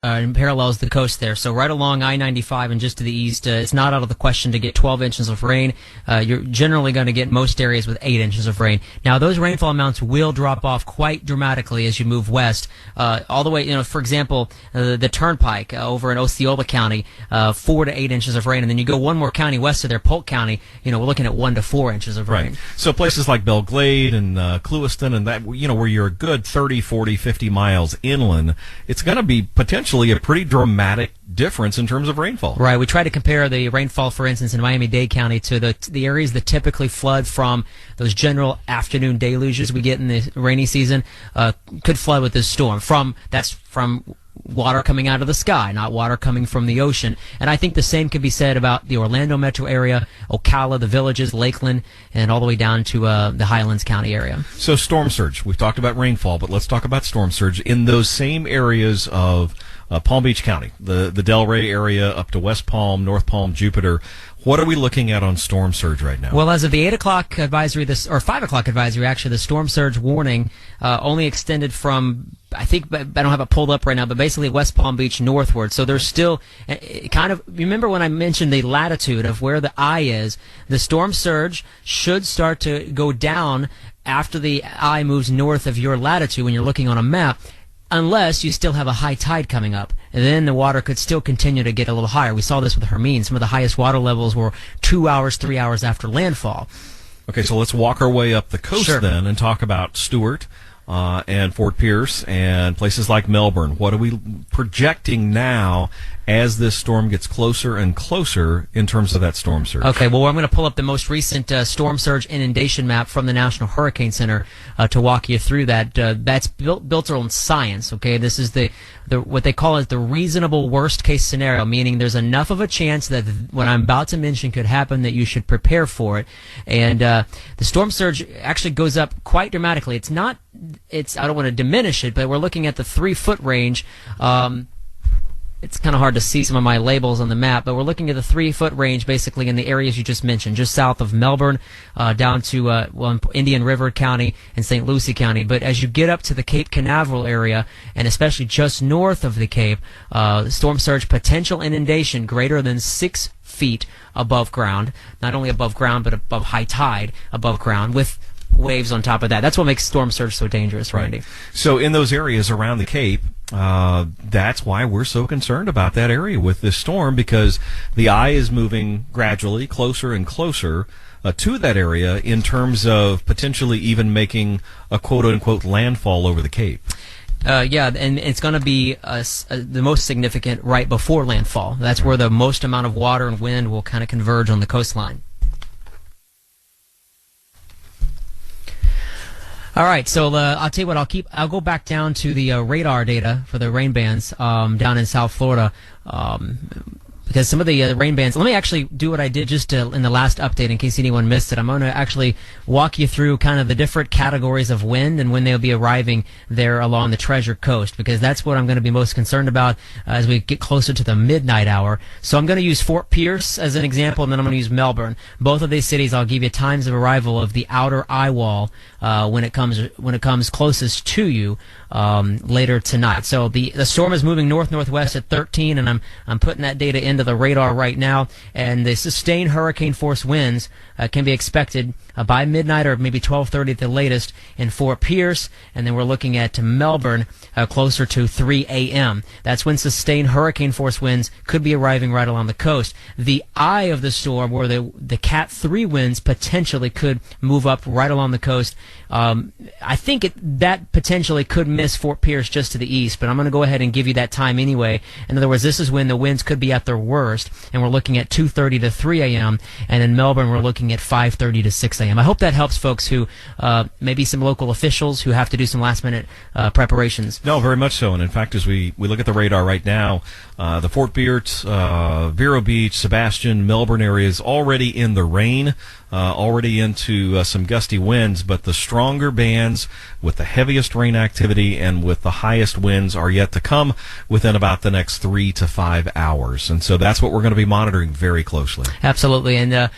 and parallels the coast there. So right along I-95 and just to the east, it's not out of the question to get 12 inches of rain. You're generally going to get most areas with 8 inches of rain. Now, those rainfall amounts will drop off quite dramatically as you move west, all the way, for example, the Turnpike over in Osceola County, 4 to 8 inches of rain. And then you go one more county west of there, Polk County, we're looking at 1 to 4 inches of rain. Right. So places like Belle Glade and Clewiston and that, where you're a good 30, 40, 50 miles inland, it's going to be potentially a pretty dramatic difference in terms of rainfall. Right. We try to compare the rainfall, for instance, in Miami-Dade County to the areas that typically flood from those general afternoon deluges we get in the rainy season, could flood with this storm. That's from water coming out of the sky, not water coming from the ocean. And I think the same could be said about the Orlando metro area, Ocala, the Villages, Lakeland, and all the way down to the Highlands County area. So storm surge. We've talked about rainfall, but let's talk about storm surge in those same areas of Palm Beach County, the Delray area up to West Palm, North Palm, Jupiter. What are we looking at on storm surge right now? Well, as of the 8 o'clock advisory, or 5 o'clock advisory, actually, the storm surge warning only extended from, I think, I don't have it pulled up right now, but basically West Palm Beach northward. So there's still kind of, remember when I mentioned the latitude of where the eye is, the storm surge should start to go down after the eye moves north of your latitude when you're looking on a map, unless you still have a high tide coming up. And then the water could still continue to get a little higher. We saw this with Hermine. Some of the highest water levels were 2 hours, 3 hours after landfall. Okay, so let's walk our way up the coast then and talk about Stewart and Fort Pierce and places like Melbourne. What are we projecting now as this storm gets closer and closer in terms of that storm surge? Okay, well, I'm going to pull up the most recent storm surge inundation map from the National Hurricane Center to walk you through that. That's built on science, okay? This is the what they call is the reasonable worst case scenario, meaning there's enough of a chance that what I'm about to mention could happen that you should prepare for it. And the storm surge actually goes up quite dramatically. I don't want to diminish it, but we're looking at the 3-foot range. It's kind of hard to see some of my labels on the map, but we're looking at the 3-foot range basically in the areas you just mentioned, just south of Melbourne, down to Indian River County and St. Lucie County. But as you get up to the Cape Canaveral area, and especially just north of the Cape, storm surge potential inundation greater than 6 feet above ground, not only above ground, but above high tide above ground, with waves on top of that. That's what makes storm surge so dangerous, Randy. Right. So in those areas around the Cape, that's why we're so concerned about that area with this storm, because the eye is moving gradually closer and closer to that area in terms of potentially even making a quote-unquote landfall over the Cape. Yeah, and it's going to be the most significant right before landfall. That's where the most amount of water and wind will kind of converge on the coastline. All right, so I'll tell you what, I'll go back down to the radar data for the rain bands down in South Florida, because some of the rain bands, let me actually do what I did just in the last update in case anyone missed it. I'm going to actually walk you through kind of the different categories of wind and when they'll be arriving there along the Treasure Coast, because that's what I'm going to be most concerned about as we get closer to the midnight hour. So I'm going to use Fort Pierce as an example, and then I'm going to use Melbourne. Both of these cities, I'll give you times of arrival of the outer eye wall when it comes closest to you later tonight. So the storm is moving north-northwest at 13, and I'm putting that data into the radar right now, and the sustained hurricane force winds can be expected by midnight or maybe 12:30 at the latest in Fort Pierce, and then we're looking at Melbourne closer to 3 a.m. That's when sustained hurricane force winds could be arriving right along the coast. The eye of the storm, where the Cat 3 winds potentially could move up right along the coast, I think that potentially could miss Fort Pierce just to the east, but I'm going to go ahead and give you that time anyway. In other words, this is when the winds could be at their worst, and we're looking at 2:30 to 3 a.m., and in Melbourne we're looking at 5:30 to 6 a.m. I hope that helps folks who, maybe some local officials who have to do some last-minute preparations. No, very much so, and in fact, as we look at the radar right now, the Fort Pierce, Vero Beach, Sebastian, Melbourne areas already in the rain, already into some gusty winds, but the stronger bands with the heaviest rain activity and with the highest winds are yet to come within about the next 3 to 5 hours. And so that's what we're going to be monitoring very closely. Absolutely. And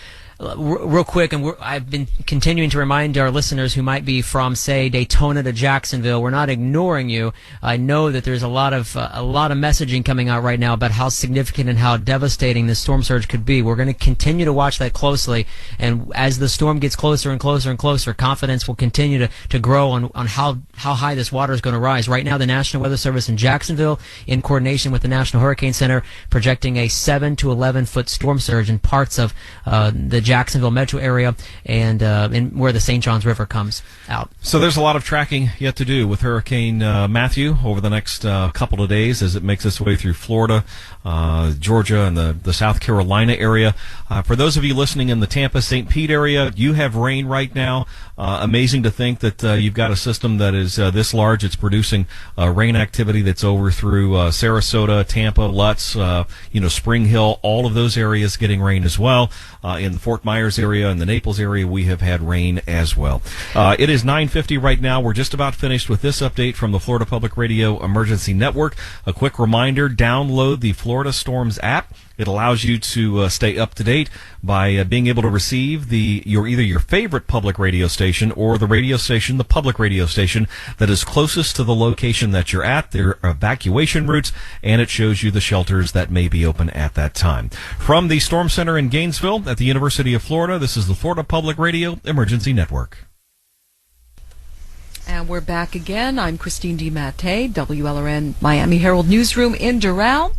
real quick, and I've been continuing to remind our listeners who might be from, say, Daytona to Jacksonville, we're not ignoring you. I know that there's a lot of messaging coming out right now about how significant and how devastating this storm surge could be. We're going to continue to watch that closely, and as the storm gets closer and closer and closer, confidence will continue to grow on how high this water is going to rise. Right now, the National Weather Service in Jacksonville, in coordination with the National Hurricane Center, projecting a 7 to 11 foot storm surge in parts of the Jacksonville metro area and where the St. Johns River comes out. So there's a lot of tracking yet to do with Hurricane Matthew over the next couple of days as it makes its way through Florida, Georgia, and the South Carolina area. For those of you listening in the Tampa, St. Pete area, you have rain right now. Amazing to think that you've got a system that is this large. It's producing rain activity that's over through Sarasota, Tampa, Lutz, Spring Hill, all of those areas getting rain as well. In the Fort Myers area and the Naples area, we have had rain as well. It is 9:50 right now. We're just about finished with this update from the Florida Public Radio Emergency Network. A quick reminder, download the Florida Storms app. It allows you to stay up to date by being able to receive either your favorite public radio station or the radio station, the public radio station that is closest to the location that you're at, their evacuation routes, and it shows you the shelters that may be open at that time. From the Storm Center in Gainesville at the University of Florida, this is the Florida Public Radio Emergency Network. And we're back again. I'm Christine DiMattei, WLRN Miami Herald Newsroom in Doral,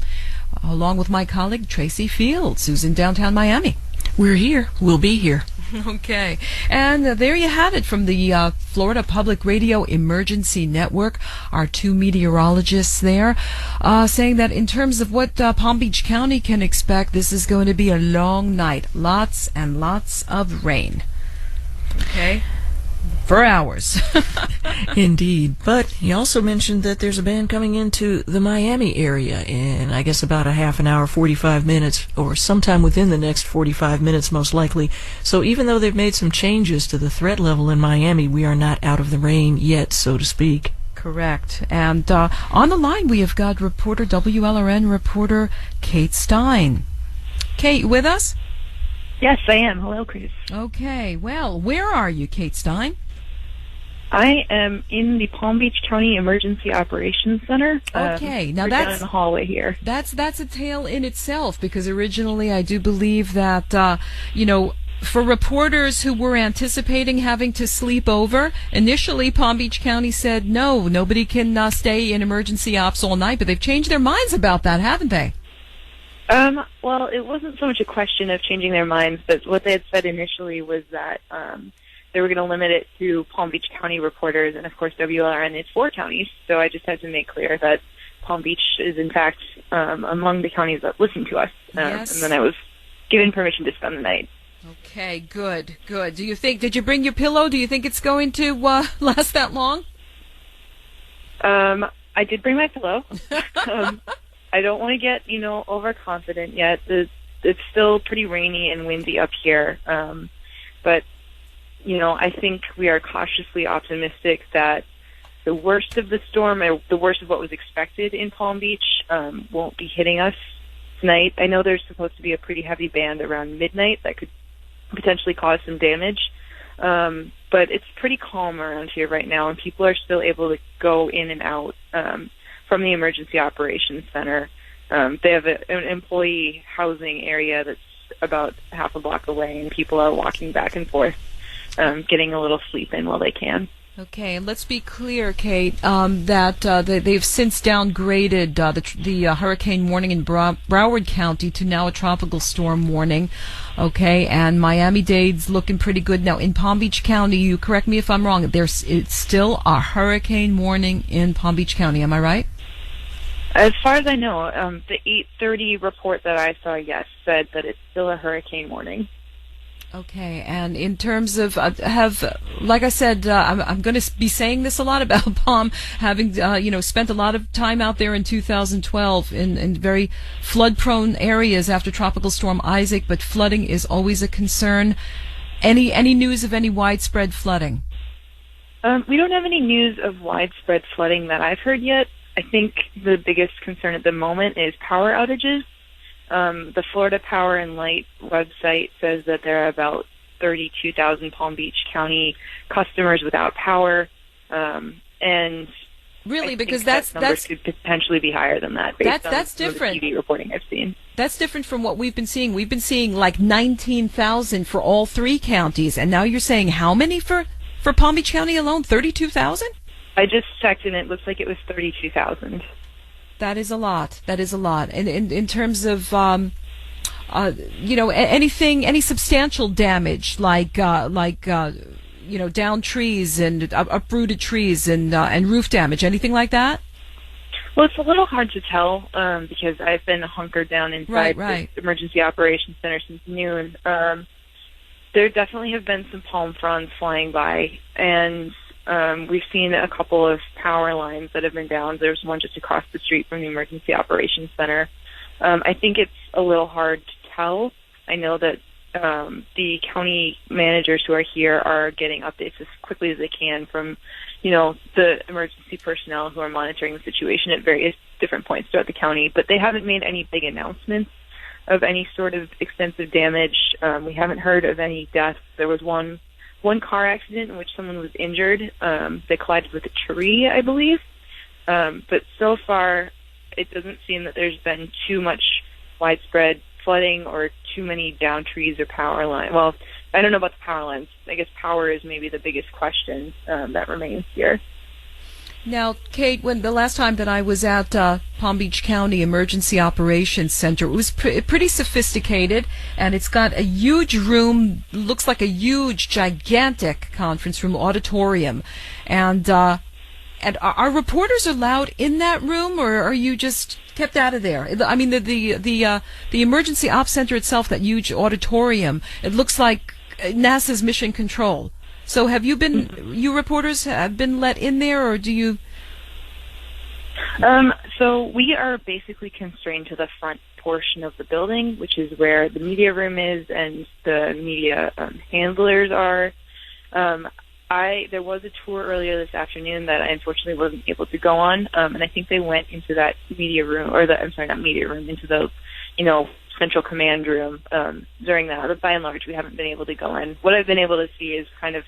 along with my colleague Tracy Fields, who's in downtown Miami. We're here. We'll be here. Okay. And there you have it from the Florida Public Radio Emergency Network. Our two meteorologists there saying that in terms of what Palm Beach County can expect, this is going to be a long night. Lots and lots of rain. Okay. For hours. Indeed. But he also mentioned that there's a band coming into the Miami area in, I guess, about a half an hour, 45 minutes, or sometime within the next 45 minutes, most likely. So even though they've made some changes to the threat level in Miami, we are not out of the rain yet, so to speak. Correct. And on the line, we have got WLRN reporter Kate Stein. Kate, you with us? Yes, I am. Hello, Chris. Okay. Well, where are you, Kate Stein? I am in the Palm Beach County Emergency Operations Center. Okay, now down that's in the hallway here. That's a tale in itself, because originally I do believe that for reporters who were anticipating having to sleep over, initially Palm Beach County said no, nobody can stay in emergency ops all night, but they've changed their minds about that, haven't they? Well, it wasn't so much a question of changing their minds, but what they had said initially was that they were going to limit it to Palm Beach County reporters, and of course WLRN is 4 counties, so I just had to make clear that Palm Beach is in fact among the counties that listen to us, yes. And then I was given permission to spend the night. Okay, good. Did you bring your pillow? Do you think it's going to last that long? I did bring my pillow. I don't want to get, overconfident yet. It's still pretty rainy and windy up here, but I think we are cautiously optimistic that the worst of the storm, or the worst of what was expected in Palm Beach, won't be hitting us tonight. I know there's supposed to be a pretty heavy band around midnight that could potentially cause some damage, but it's pretty calm around here right now, and people are still able to go in and out from the Emergency Operations Center. They have an employee housing area that's about half a block away, and people are walking back and forth, getting a little sleep in while they can. Okay, and let's be clear, Kate, that they've since downgraded the hurricane warning in Broward County to now a tropical storm warning. Okay, and Miami-Dade's looking pretty good. Now, in Palm Beach County, you correct me if I'm wrong, it's still a hurricane warning in Palm Beach County, am I right? As far as I know, the 8:30 report that I saw, yes, said that it's still a hurricane warning. Okay, and in terms of like I said, I'm going to be saying this a lot about Palm, having spent a lot of time out there in 2012 in very flood-prone areas after Tropical Storm Isaac, but flooding is always a concern. Any news of any widespread flooding? We don't have any news of widespread flooding that I've heard yet. I think the biggest concern at the moment is power outages. The Florida Power and Light website says that there are about 32,000 Palm Beach County customers without power, and Really, I because think that number that's could potentially be higher than that. Based that's on different. The TV reporting I've seen. That's different from what we've been seeing. We've been seeing like 19,000 for all three counties, and now you're saying how many for Palm Beach County alone? 32,000? I just checked, and it looks like it was 32,000. That is a lot. That is a lot. And in terms of anything, any substantial damage like down trees and uprooted trees and roof damage, anything like that? Well, it's a little hard to tell because I've been hunkered down inside the Emergency Operations Center since noon. There definitely have been some palm fronds flying by, and we've seen a couple of power lines that have been down. There's one just across the street from the Emergency Operations Center. I think it's a little hard to tell. I know that the county managers who are here are getting updates as quickly as they can from, the emergency personnel who are monitoring the situation at various different points throughout the county. But they haven't made any big announcements of any sort of extensive damage. We haven't heard of any deaths. There was one car accident in which someone was injured. They collided with a tree, I believe. But so far, it doesn't seem that there's been too much widespread flooding or too many down trees or power lines. Well, I don't know about the power lines. I guess power is maybe the biggest question that remains here. Now, Kate, when the last time that I was at Palm Beach County Emergency Operations Center, it was pretty sophisticated, and it's got a huge room, looks like a huge, gigantic conference room auditorium. And are reporters allowed in that room, or are you just kept out of there? I mean, the Emergency Ops Center itself, that huge auditorium, it looks like NASA's Mission Control. So have you reporters have been let in there, or do you? So we are basically constrained to the front portion of the building, which is where the media room is and the media handlers are. There was a tour earlier this afternoon that I unfortunately wasn't able to go on, and I think they went into that media room, into the, central command room during that. But by and large, we haven't been able to go in. What I've been able to see is kind of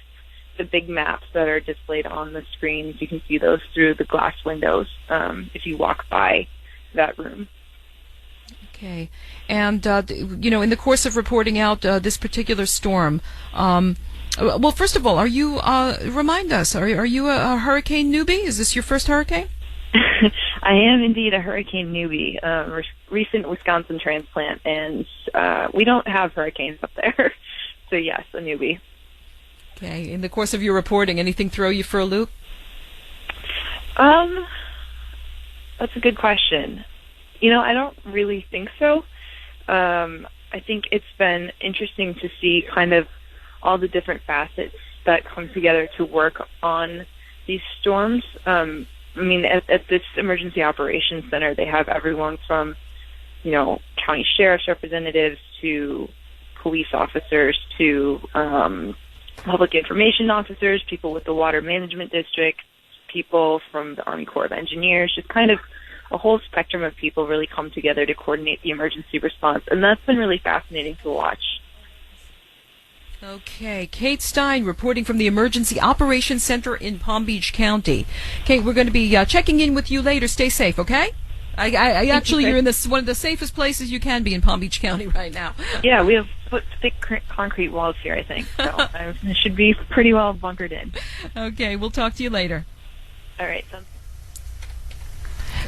the big maps that are displayed on the screens. You can see those through the glass windows if you walk by that room. Okay. And, in the course of reporting out this particular storm, well, first of all, are you, remind us, are you a hurricane newbie? Is this your first hurricane? I am indeed a hurricane newbie, recent Wisconsin transplant, and we don't have hurricanes up there. So yes, a newbie. Okay. In the course of your reporting, anything throw you for a loop? That's a good question. I don't really think so. I think it's been interesting to see kind of all the different facets that come together to work on these storms. At this Emergency Operations Center, they have everyone from, county sheriff's representatives to police officers to public information officers, people with the Water Management District, people from the Army Corps of Engineers, just kind of a whole spectrum of people really come together to coordinate the emergency response. And that's been really fascinating to watch. Okay, Kate Stein reporting from the Emergency Operations Center in Palm Beach County. Kate, we're going to be checking in with you later. Stay safe, okay? I actually, you're in one of the safest places you can be in Palm Beach County right now. Yeah, we have thick concrete walls here, I think. So I should be pretty well bunkered in. Okay, we'll talk to you later. All right.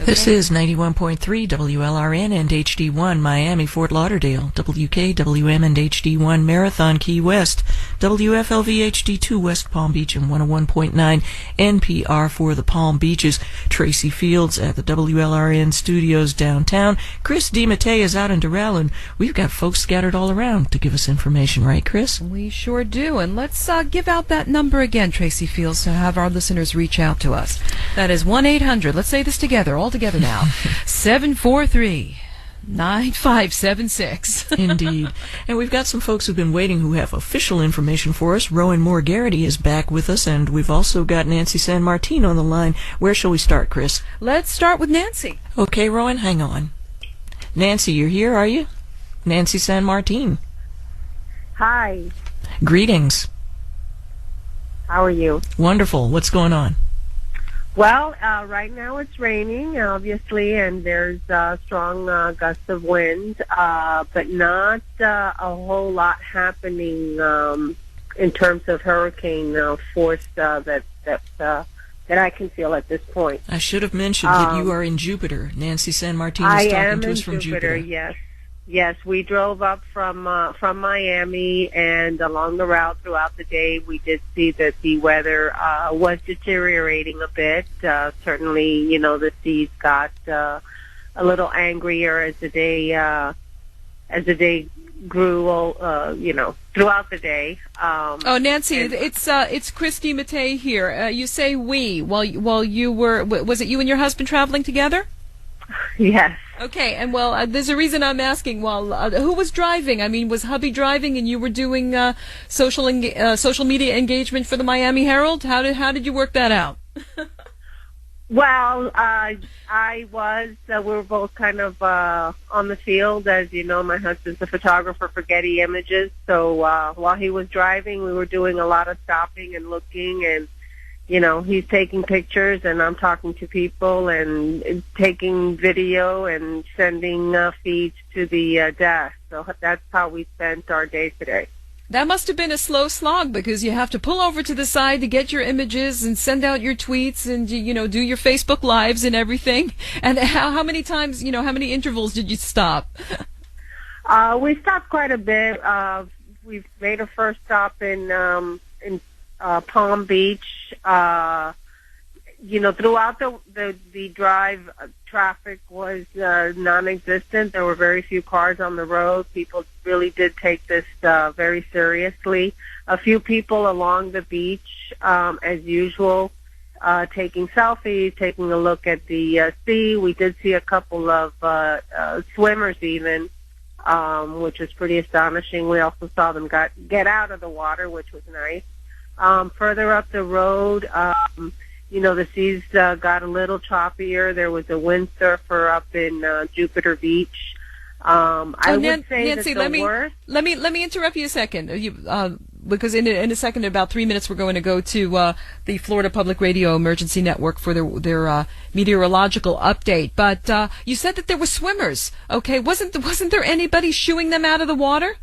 This is 91.3 WLRN and HD1 Miami, Fort Lauderdale, WKWM and HD1 Marathon, Key West, WFLV HD2 West Palm Beach, and 101.9 NPR for the Palm Beaches. Tracy Fields at the WLRN studios downtown. Chris DiMattei is out in Doral, and we've got folks scattered all around to give us information, right, Chris? We sure do, and let's give out that number again, Tracy Fields, to have our listeners reach out to us. That is 1-800, let's say this together, all together now, 743-9576. Indeed. And we've got some folks who've been waiting who have official information for us. Rowan Moore Garrity is back with us, and we've also got Nancy San Martin on the line. Where shall we start, Chris? Let's start with Nancy. Okay, Rowan, hang on. Nancy, you're here, are you? Nancy San Martin. Hi. Greetings. How are you? Wonderful. What's going on? Well, right now it's raining, obviously, and there's strong gusts of wind, but not a whole lot happening in terms of hurricane force that I can feel at this point. I should have mentioned that you are in Jupiter. Nancy San Martin is talking to us from Jupiter. Yes. Yes, we drove up from Miami, and along the route throughout the day, we did see that the weather was deteriorating a bit. Certainly, the seas got a little angrier as the day grew. Throughout the day. Nancy, it's Christy Matei here. You say we while you were. Was it you and your husband traveling together? Yes. Okay, and there's a reason I'm asking. Who was driving? I mean, was hubby driving, and you were doing social media engagement for the Miami Herald? How did you work that out? Well, I was. We were both kind of on the field, as you know. My husband's a photographer for Getty Images, so while he was driving, we were doing a lot of stopping and looking, and he's taking pictures, and I'm talking to people and taking video and sending feeds to the desk. So that's how we spent our day today. That must have been a slow slog, because you have to pull over to the side to get your images and send out your tweets and, do your Facebook Lives and everything. And how many times, how many intervals did you stop? We stopped quite a bit. We've made a first stop in Palm Beach. Throughout the drive, traffic was non-existent. There were very few cars on the road. People really did take this very seriously. A few people along the beach, as usual, taking selfies, taking a look at the sea. We did see a couple of swimmers even, which was pretty astonishing. We also saw them get out of the water, which was nice. Further up the road, the seas got a little choppier. There was a windsurfer up in Jupiter Beach. I would say Nancy, that the worst. Let me interrupt you a second, because in a second, in about 3 minutes, we're going to go to the Florida Public Radio Emergency Network for their meteorological update. But you said that there were swimmers. Okay, wasn't there anybody shooing them out of the water?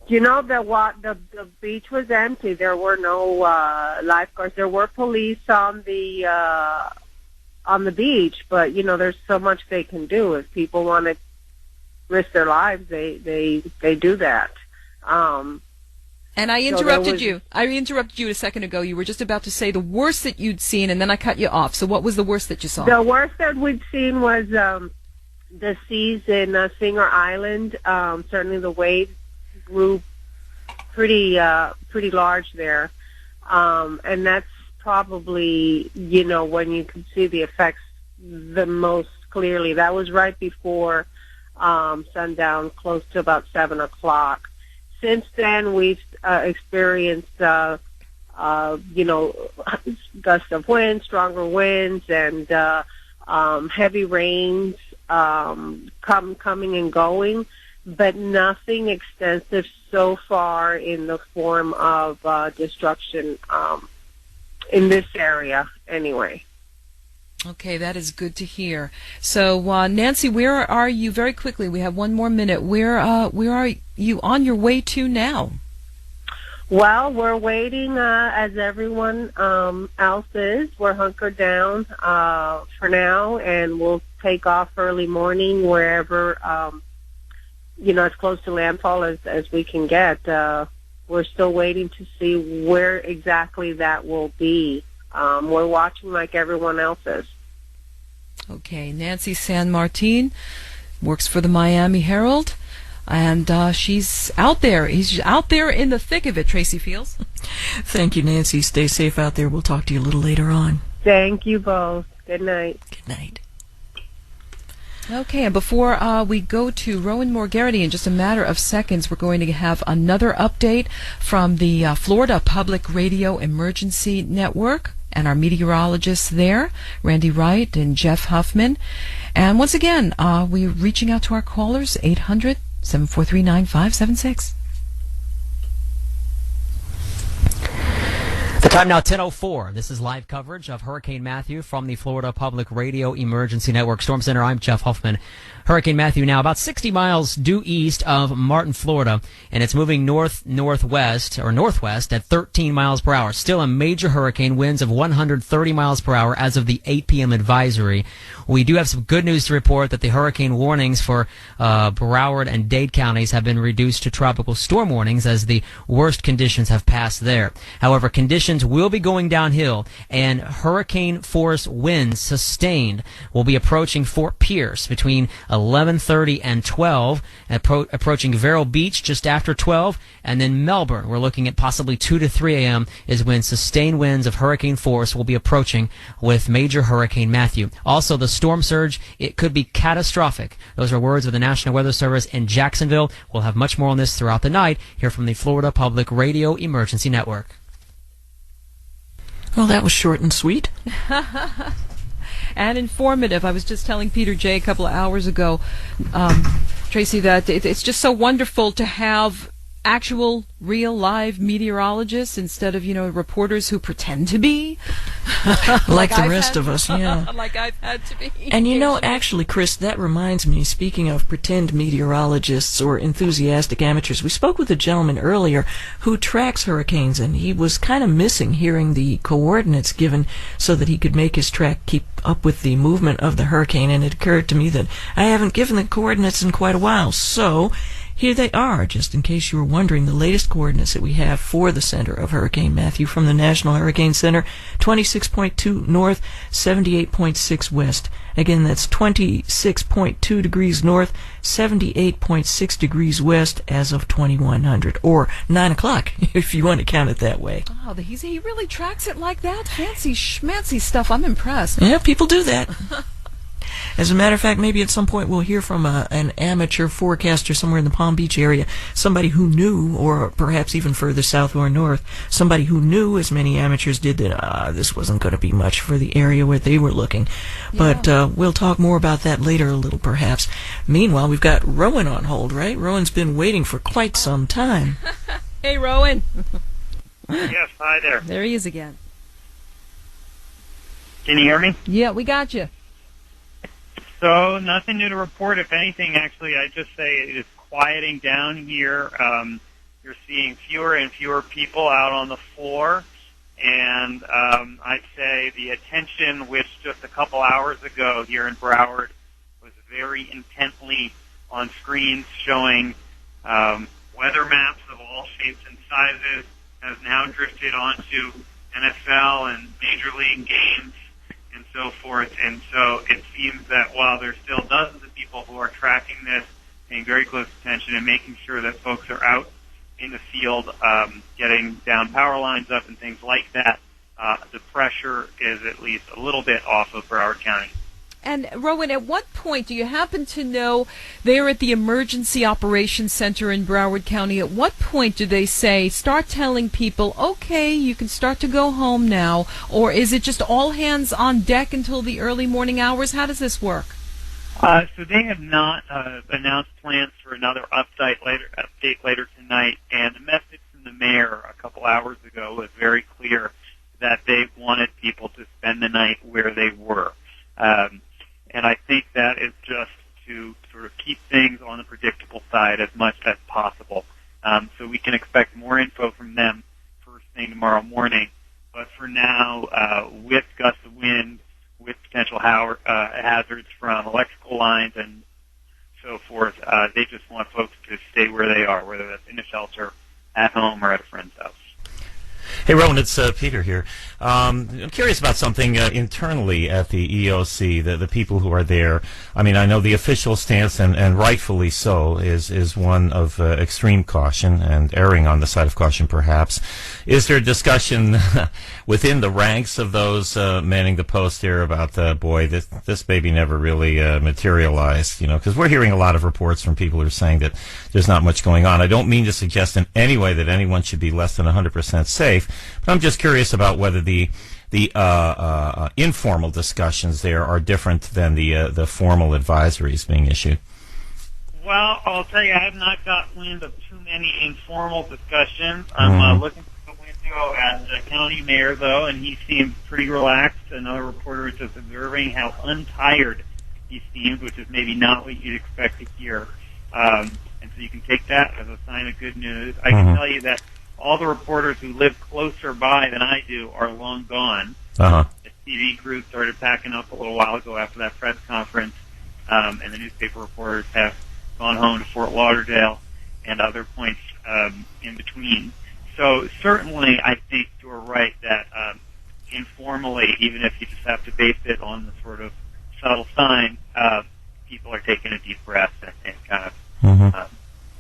The beach was empty. There were no lifeguards. There were police on the beach, but there's so much they can do. If people want to risk their lives, they do that. And I interrupted you. I interrupted you a second ago. You were just about to say the worst that you'd seen, and then I cut you off. So what was the worst that you saw? The worst that we'd seen was the seas in Singer Island. Certainly the waves grew pretty large there, and that's probably when you can see the effects the most clearly. That was right before sundown, close to about 7 o'clock. Since then, we've experienced gusts of wind, stronger winds, and heavy rains coming and going, but nothing extensive so far in the form of destruction in this area anyway. Okay, that is good to hear. So, Nancy, where are you? Very quickly, we have 1 more minute. Where are you on your way to now? Well, we're waiting as everyone else is. We're hunkered down for now, and we'll take off early morning wherever as close to landfall as we can get. We're still waiting to see where exactly that will be. We're watching like everyone else is. Okay, Nancy San Martin works for the Miami Herald, and she's out there. He's out there in the thick of it, Tracy Fields. Thank you, Nancy. Stay safe out there. We'll talk to you a little later on. Thank you both. Good night. Good night. Okay, and before we go to Rowan Morgarity in just a matter of seconds, we're going to have another update from the Florida Public Radio Emergency Network. and our meteorologists there, Randy Wright and Jeff Huffman. And once again, we're reaching out to our callers, 800-743-9576. The time now, 10:04. This is live coverage of Hurricane Matthew from the Florida Public Radio Emergency Network Storm Center. I'm Jeff Huffman. Hurricane Matthew now about 60 miles due east of Martin, Florida, and it's moving northwest at 13 miles per hour. Still a major hurricane, winds of 130 miles per hour as of the 8 p.m. advisory. We do have some good news to report that the hurricane warnings for Broward and Dade counties have been reduced to tropical storm warnings as the worst conditions have passed there. However, conditions will be going downhill, and hurricane force winds sustained will be approaching Fort Pierce between 11:30 and 12, approaching Vero Beach just after 12, and then Melbourne, we're looking at possibly 2 to 3 a.m. is when sustained winds of hurricane force will be approaching with major Hurricane Matthew. Also, the storm surge, it could be catastrophic. Those are words of the National Weather Service in Jacksonville. We'll have much more on this throughout the night here from the Florida Public Radio Emergency Network. Well, that was short and sweet. And informative. I was just telling Peter J. a couple of hours ago, Tracy, that it's just so wonderful to have actual, real, live meteorologists instead of, reporters who pretend to be. like the rest of us, yeah. Like I've had to be. And actually, Chris, that reminds me, speaking of pretend meteorologists or enthusiastic amateurs, we spoke with a gentleman earlier who tracks hurricanes, and he was kind of missing hearing the coordinates given so that he could make his track keep up with the movement of the hurricane, and it occurred to me that I haven't given the coordinates in quite a while, so here they are, just in case you were wondering, the latest coordinates that we have for the center of Hurricane Matthew from the National Hurricane Center: 26.2 north, 78.6 west. Again, that's 26.2 degrees north, 78.6 degrees west as of 2100, or 9 o'clock, if you want to count it that way. Oh, he really tracks it like that? Fancy schmancy stuff. I'm impressed. Yeah, people do that. As a matter of fact, maybe at some point we'll hear from an amateur forecaster somewhere in the Palm Beach area, somebody who knew, or perhaps even further south or north, somebody who knew, as many amateurs did, that this wasn't going to be much for the area where they were looking. Yeah. But we'll talk more about that later a little, perhaps. Meanwhile, we've got Rowan on hold, right? Rowan's been waiting for quite some time. Hey, Rowan. Yes, hi there. There he is again. Can you hear me? Yeah, we got you. So, nothing new to report. If anything, actually, I'd just say it is quieting down here. You're seeing fewer and fewer people out on the floor. And I'd say the attention, which just a couple hours ago here in Broward was very intently on screens showing weather maps of all shapes and sizes, has now drifted onto NFL and Major League games and so forth. And so it seems that while there's still dozens of people who are tracking this, paying very close attention and making sure that folks are out in the field, getting down power lines up and things like that, the pressure is at least a little bit off of Broward County. And, Rowan, at what point, do you happen to know, there at the Emergency Operations Center in Broward County, at what point do they say, start telling people, okay, you can start to go home now, or is it just all hands on deck until the early morning hours? How does this work? So they have not announced plans for another update later tonight, and the message from the mayor a couple hours ago was very clear that they wanted people to spend the night where they were. And I think that is just to sort of keep things on the predictable side as much as possible. So we can expect more info from them first thing tomorrow morning. But for now, with gusts of wind, with potential hazards from electrical lines and so forth, they just want folks to stay where they are, whether that's in a shelter, at home, or at a friend's house. Hey, Rowan, it's Peter here. I'm curious about something internally at the EOC, the people who are there. I mean, I know the official stance, and rightfully so, is one of extreme caution and erring on the side of caution, perhaps. Is there discussion within the ranks of those manning the post here about, this baby never really materialized, because we're hearing a lot of reports from people who are saying that there's not much going on. I don't mean to suggest in any way that anyone should be less than 100% safe, but I'm just curious about whether the informal discussions there are different than the formal advisories being issued? Well, I'll tell you, I have not got wind of too many informal discussions. I'm looking for the window at the county mayor, though, and he seemed pretty relaxed. Another reporter was just observing how untired he seemed, which is maybe not what you'd expect to hear. And so you can take that as a sign of good news. I can tell you that all the reporters who live closer by than I do are long gone. The TV crew started packing up a little while ago after that press conference, and the newspaper reporters have gone home to Fort Lauderdale and other points in between. So certainly I think you're right that informally, even if you just have to base it on the sort of subtle sign, people are taking a deep breath and kind of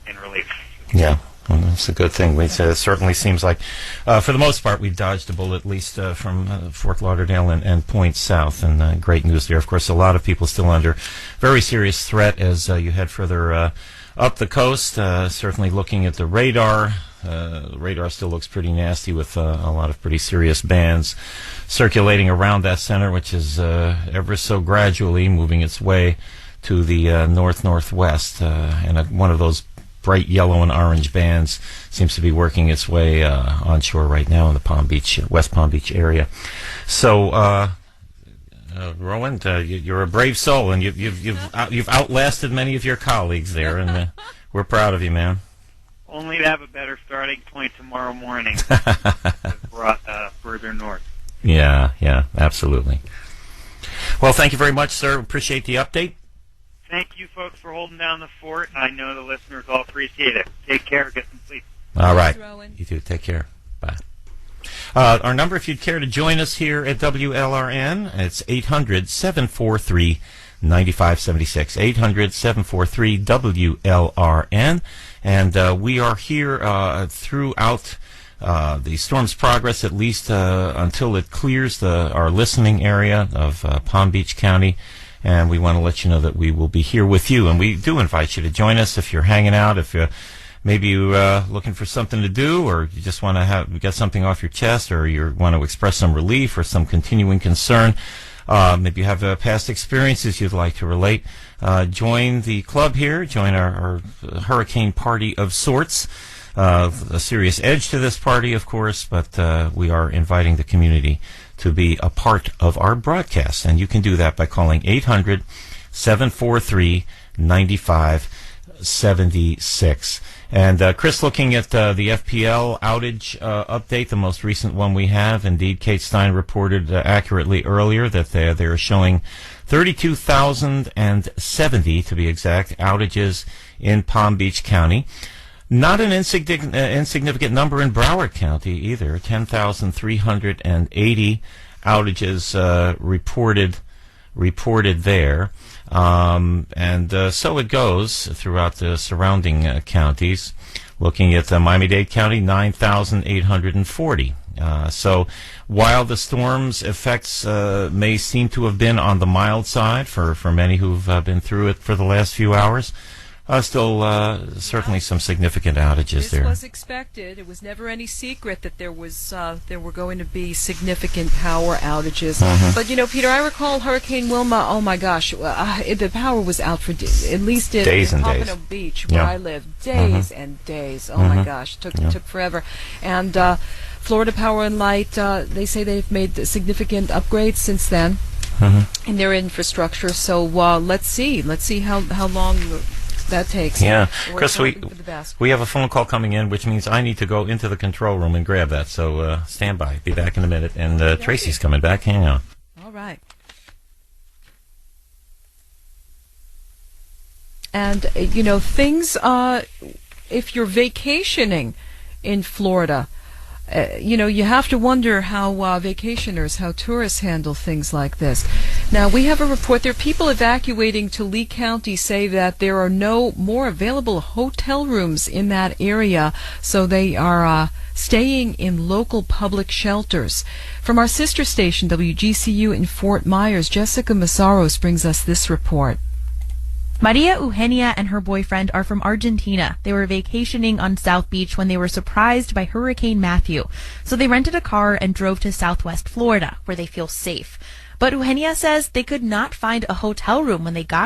in relief. Yeah. Well, that's a good thing. It certainly seems like, for the most part, we've dodged a bullet, at least from Fort Lauderdale and points south, and great news there. Of course, a lot of people still under very serious threat as you head further up the coast. Certainly looking at the radar. The radar still looks pretty nasty with a lot of pretty serious bands circulating around that center, which is ever so gradually moving its way to the north-northwest. And one of those bright yellow and orange bands seems to be working its way onshore right now in the West Palm Beach area. So, Rowan, you're a brave soul, and you've outlasted many of your colleagues there, and we're proud of you, man. Only to have a better starting point tomorrow morning. Brought further north. Yeah, absolutely. Well, thank you very much, sir. Appreciate the update. Thank you, folks, for holding down the fort. I know the listeners all appreciate it. Take care. Get some sleep. All right. Rowan. You too. Take care. Bye. Our number, if you'd care to join us here at WLRN, it's 800-743-9576. 800-743-WLRN. And we are here throughout the storm's progress, at least until it clears our listening area of Palm Beach County. And we want to let you know that we will be here with you. And we do invite you to join us if you're hanging out, if maybe you're looking for something to do, or you just want to get something off your chest, or you want to express some relief or some continuing concern. Maybe you have past experiences you'd like to relate. Join the club here. Join our hurricane party of sorts. A serious edge to this party, of course, but we are inviting the community to be a part of our broadcast. And you can do that by calling 800-743-9576. And Chris, looking at the FPL outage update, the most recent one we have, indeed, Kate Stein reported accurately earlier that they are showing 32,070, to be exact, outages in Palm Beach County. Not an insignificant number in Broward County either. 10,380 outages reported there. And so it goes throughout the surrounding counties. Looking at Miami-Dade County, 9,840. So while the storm's effects may seem to have been on the mild side for many who've been through it for the last few hours, still certainly some significant outages there. This was expected. It was never any secret that there were going to be significant power outages. But, Peter, I recall Hurricane Wilma, oh my gosh, the power was out for at least in Pompano Beach, where I live, days and days. Oh my gosh, took forever. And Florida Power and Light, they say they've made significant upgrades since then in their infrastructure. So let's see how long that takes. Yeah. Chris, we have a phone call coming in, which means I need to go into the control room and grab that. So stand by. Be back in a minute. And Tracy's coming back. Hang on. All right. And, things, if you're vacationing in Florida, you have to wonder how vacationers, how tourists handle things like this. Now, we have a report. There are people evacuating to Lee County say that there are no more available hotel rooms in that area, so they are staying in local public shelters. From our sister station, WGCU in Fort Myers, Jessica Massaros brings us this report. Maria Eugenia and her boyfriend are from Argentina. They were vacationing on South Beach when they were surprised by Hurricane Matthew. So they rented a car and drove to Southwest Florida, where they feel safe. But Eugenia says they could not find a hotel room when they got